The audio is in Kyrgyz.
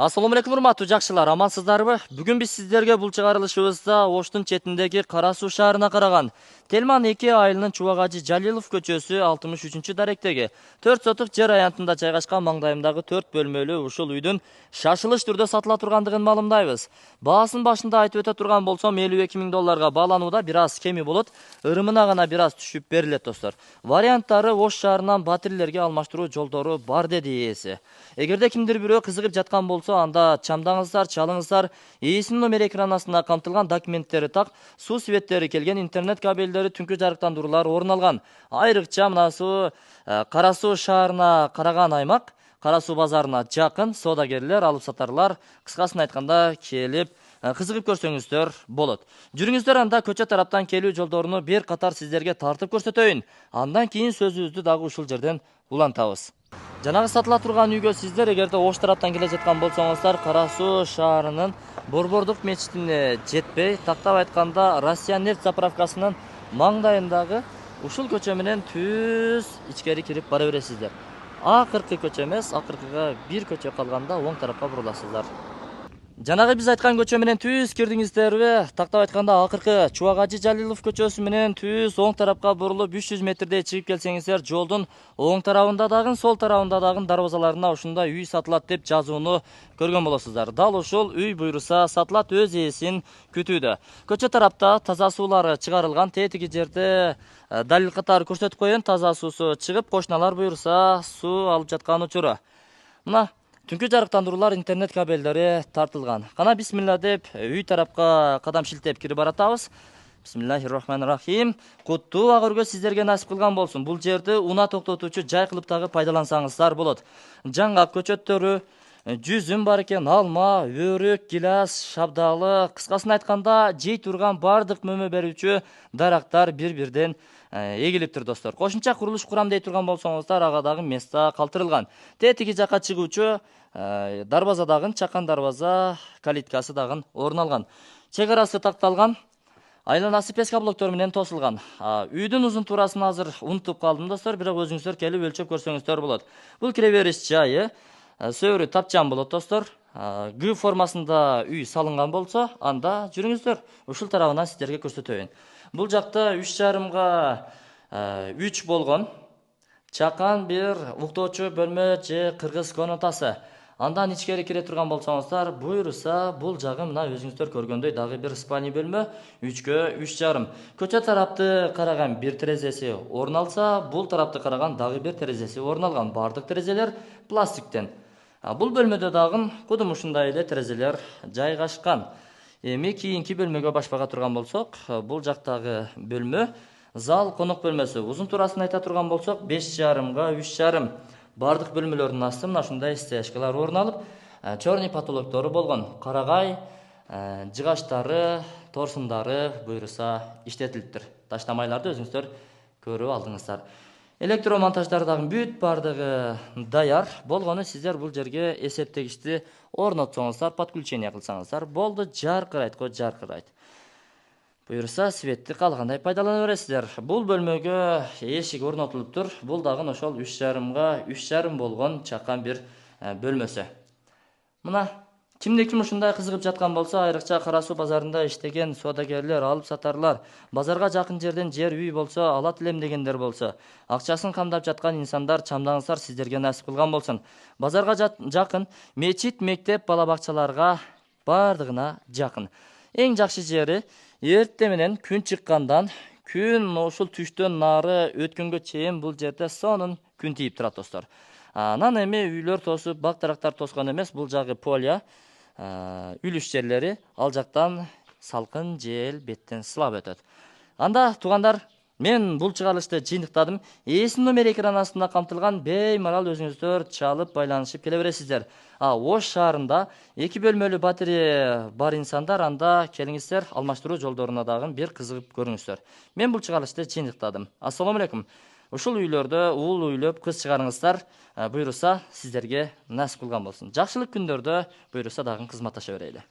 Assalamu алейкум, урматтуу жакшылар, амансыздарбы? Бүгүн биз сиздерге бул чыгарылышыбызда Оштун четиндеги Кара Суу шаарына караган Телман 2 айылынын Чубагажы Жалилов көчөсү 63-даректеги 4 сотук жер аянтында жайгашкан маңдайымдагы 4 бөлмөлүү ушул үйдүн шашылыш түрдө сатыла тургандыгын маалымдайбыз. Баасын башында айтып өтө турган болсом, 52 миң долларга бааланууда, бир аз кеми болот, ырымына гана бир аз түшүп берилет достор. Варианттары Ош шаарынан Батирлерге алмаштыруу жолдору бар деди ээси. Эгерде кимдир бирөө кызыгып жаткан болсо, анда чамдаңыздар, чалыңыздар. Ээсинин номер экранасына камтылган документтери так, суу светтери келген, интернет кабелдери, түнкү жарыктандыруулар орун алган. Айрыкча мына Кара Суу шаарына караган аймак, Кара Суу базарына жакын соодагерлер, алып сатарлар кыскасын айтканда келип кызыгып көрсөңүздөр болот. Жүрүңүздөр, анда көчө тараптан келүү жолдоруну бир катар сиздерге тартып көрсөтөйүн. Андан кийин сөзүбүздү дагы ушул жерден улантабыз. Жанагы сатыла турган үйгө сиздер эгерде Ош тараптан келе жаткан болсоңуздар, Кара Суу шаарынын Борбордук мечитине жетпей, тактап айтканда Россия нефть заправкасынын маңдайындагы ушул көчө менен түз ичкери кирип бара бересиздер. Акыркы көчө эмес, акыркыга бир көчө калганда оң тарапка буруласыздар. Жанагы биз айткан көчө менен түз кирдиңиздерби? Тактап айтканда акыркы Чубагажы Жалилов көчөсү менен түз оң тарапка бурулуп 300 метрдей чыгып келсеңиздер, жолдун оң тарабында дагы, сол тарабында дагы дарбазаларына ушундай үй сатылат деп жазууну көргөн болосуздар. Дал ушул үй буйруса сатылат, өз ээсин күтүүдө. Көчө тарапта таза суулары чыгарылган, тетиги жерде далил катары көрсөтүп коеюн, таза суусу чыгып, кошуналар буйруса суу алып жаткан учуру. Мына түнкү жарыктандыруулар, интернет кабелдери тартылган. Кана бисмилла деп үй тарапка кадам шилтеп кирип баратабыз. Бисмиллахир-рахманир-рахим. Куттуу агыргө сиздерге насип кылган болсун. Бул жерди унаа токтотуучу жай кылып дагы пайдалансаңыздар болот. Жаңгак көчөттөрү, жүзүм бар экен, алма, өрүк, гилас, шабдалы, кыскасын айтканда жей турган бардык мөмө берүүчү дарактар бир-бирден эгилиптир достор. Кошумча курулуш курам дей турган болсоңуздар, ага дагы места калтырылган. Тетиги жака чыгуучу дарбаза дагы, чакан дарбаза калиткасы дагы орун алган. Чек арасы такталган. Айланасы песка блоктор менен тосулган. Үйдүн узун туурасын азыр унутуп калдым достор, бирок өзүңүздөр келип өлчөп көрсөңүздөр болот. Бул кире бериш жайы, сөөрү тапчан болот достор. Г формасында үй салынган болсо, анда жүрүңүздөр, ушул тарабынан сиздерге көрсөтөйүн. Бул жакта 3,5 га 3 болгон чакан бир уктоочу бөлмө же кыргыз комнатасы. Андан ичкери кире турган болсоңуздар, буйруса бул жагы мына өзүңүздөр көргөндөй дагы бир спальный бөлмө, 3,5 га. Көчө тарапты караган бир терезеси орун алса, бул тарапты караган дагы бир терезеси орун алган. Бардык терезелер пластиктен. Бул бөлмөдө дагы кудум ушундай эле терезелер жайгашкан. Эми кийинки бөлмөгө башпага турган болсок, бул жактагы бөлмө зал конок бөлмөсү. Узун туурасын айта турган болсок, 5,5 га 3,5. Бардык бөлмөлөрдүн асты мына ушундай стяжкалар орун алып, черный потолоктору болгон. Карагай, жыгачтары, торсундары буйруса иштетилиптир. Таштамайларды өзүңүздөр көрүп алдыңыздар. Электромонтаждар дагы бүт бардыгы даяр болгону, сиздер бул жерге эсептегичти орнотсоңуздар, подключение кылсаңыздар болду, жаркырайт го, жаркырайт. Буйруса светти калгандай пайдалана бересиздер. Бул бөлмөгө эшик орнотулуптур. Бул дагы ошол 3,5 га 3,5 болгон чакан бир бөлмөсү. Мына кимде-ким ушундай кызыгып жаткан болсо, айрыкча Кара Суу базарында иштеген соодагерлер, алып сатарлар, базарга жакын жерден жер үй болсо, алат элем дегендер болсо, акчасын камдап жаткан инсандар, чамдаңыздар, сиздерге насип кылган болсун. Базарга жакын мечит, мектеп, бала бакчаларга бардыгына жакын. Эң жакшы жери эртең менен күн чыккандан, күн ушул түштөн нары өткөнгө чейин бул жерде сонун күн тийип турат достор. Анан эми үйлөр тосуп, бак дарактар тоскон эмес, бул жагы полия, үлүш жерлери, ал жактан салкын жел беттен сылап өтөт. Анда туугандар, мен бул чыгарылышты жыйынтыктадым. Ээсинин номер экранасында камтылган, беймарал өзүңүздөр чалып байланышып келе бересиздер. Ош шаарында 2 бөлмөлүү батире бар инсандар, анда келиңиздер, алмаштыруу жолдоруна дагы бир кызыгып көрүңүздөр. Мен бул чыгарылышты жыйынтыктадым. Ассаламу алейкум. Ушул үйлөрдө уул үйлөп кыз чыгарыңыздар, буйруса сиздерге насип кылган болсун. Жакшылык күндөрдө буйруса дагы кызматташа берели.